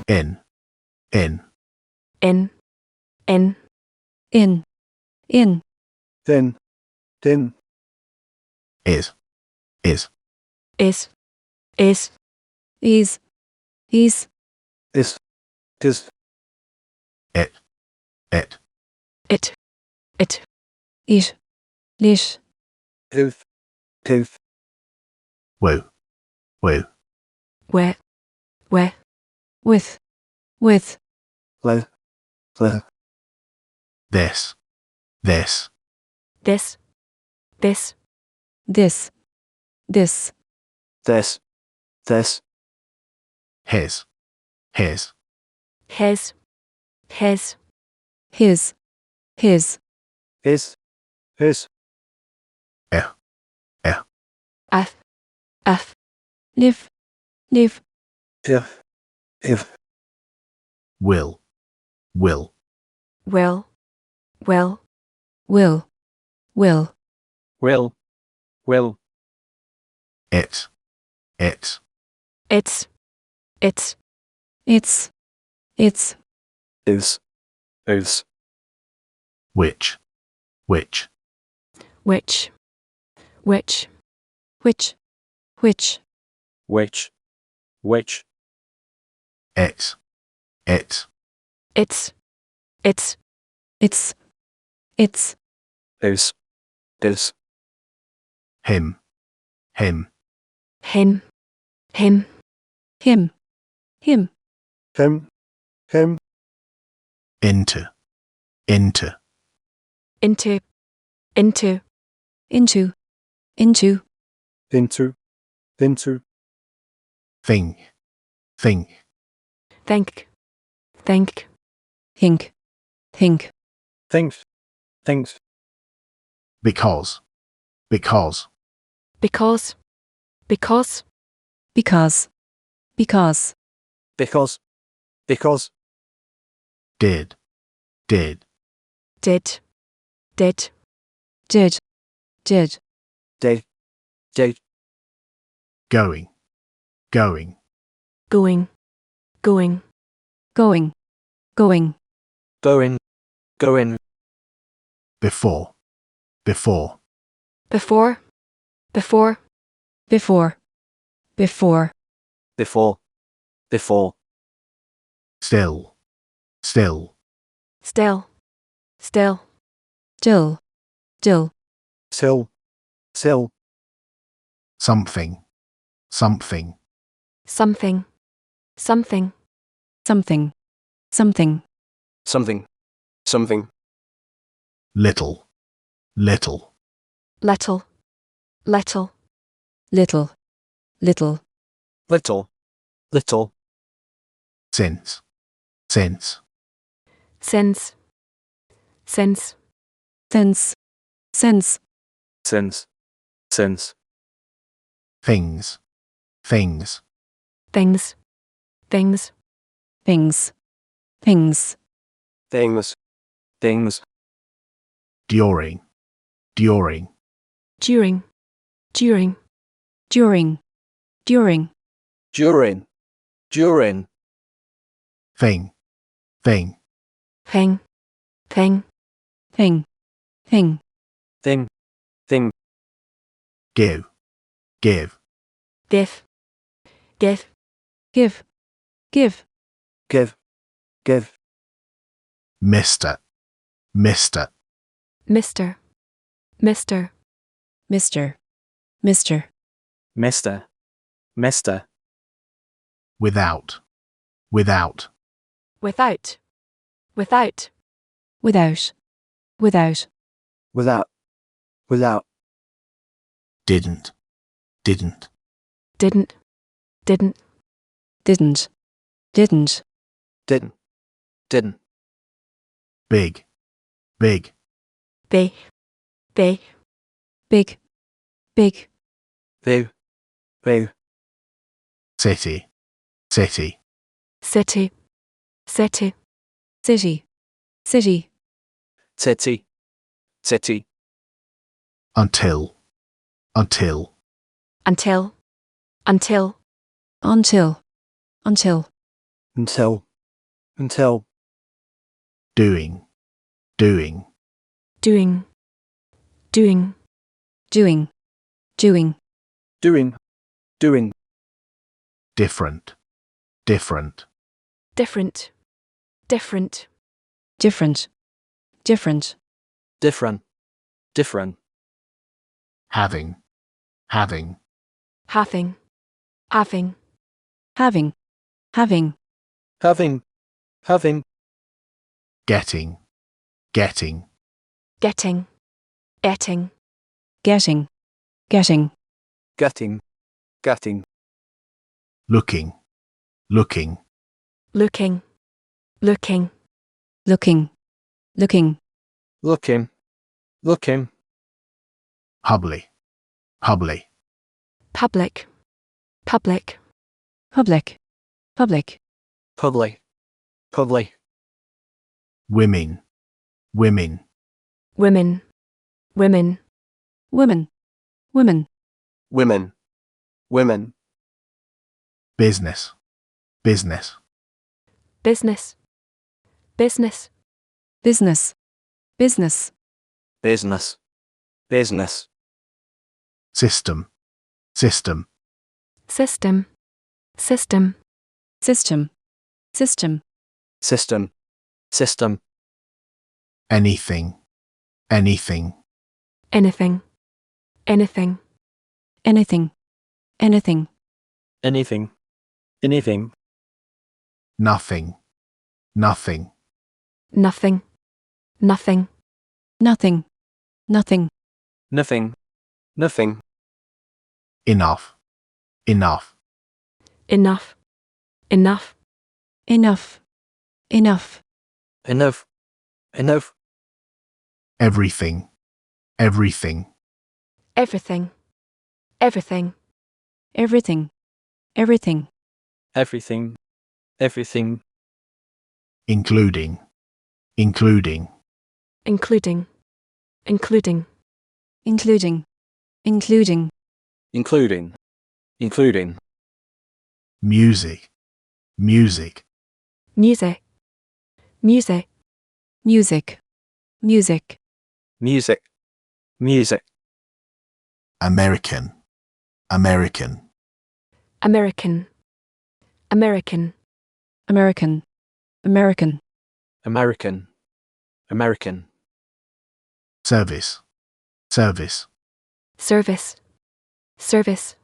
in, in, in, in, in, then, is, is, is, is, tis, it, it, it, it, lit, tooth, woo, woo, where, with, le, this, this, this, this, this, his, his, his, his, eh, af, live, if, will, will, will, it, it's, it's, is, which, which, which, which, it, it's, this, him, him, him, him, into, into, into, thing, think, think, things, because, because, because, did, did, did, date, going, going, going, before, before, still, still, something, something, little, little, little, since, sense, things, things, during, during, thing, thing, give, give, Mr, Mr. without, without, didn't, didn't, big, big, city, city, until, until, until, doing, doing, doing, doing, doing, doing, doing, doing, different, different, different, different, different, different, different, different, having, having, having, having, having, having, having, having, getting, getting, getting, getting, getting, getting, getting, getting, looking, looking, looking, looking, looking, looking, looking, looking, hubbly, hubbly, public, public, public, public, public, public, women, women, women, women, women, women, women, women, business, business, business, business, business, business, business, business, system, system, system, system, system, system, system, system, anything, anything, anything, anything, anything, anything, anything, anything, nothing, nothing, nothing, nothing, nothing, nothing, nothing, nothing, enough, enough, enough, enough, enough, enough, enough, enough, everything, everything, everything, everything, everything, everything, everything, everything, including, including, including, including, including, including, including, including, music, music, music, music, music, music, music, music, American, American, American, American, American, American, American, American, service, service, service, service,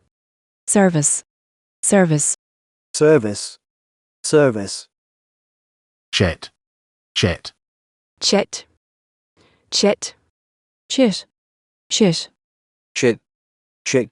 service, service, service, service, chet, chet, chit, chit, shit, shit, shit, shit,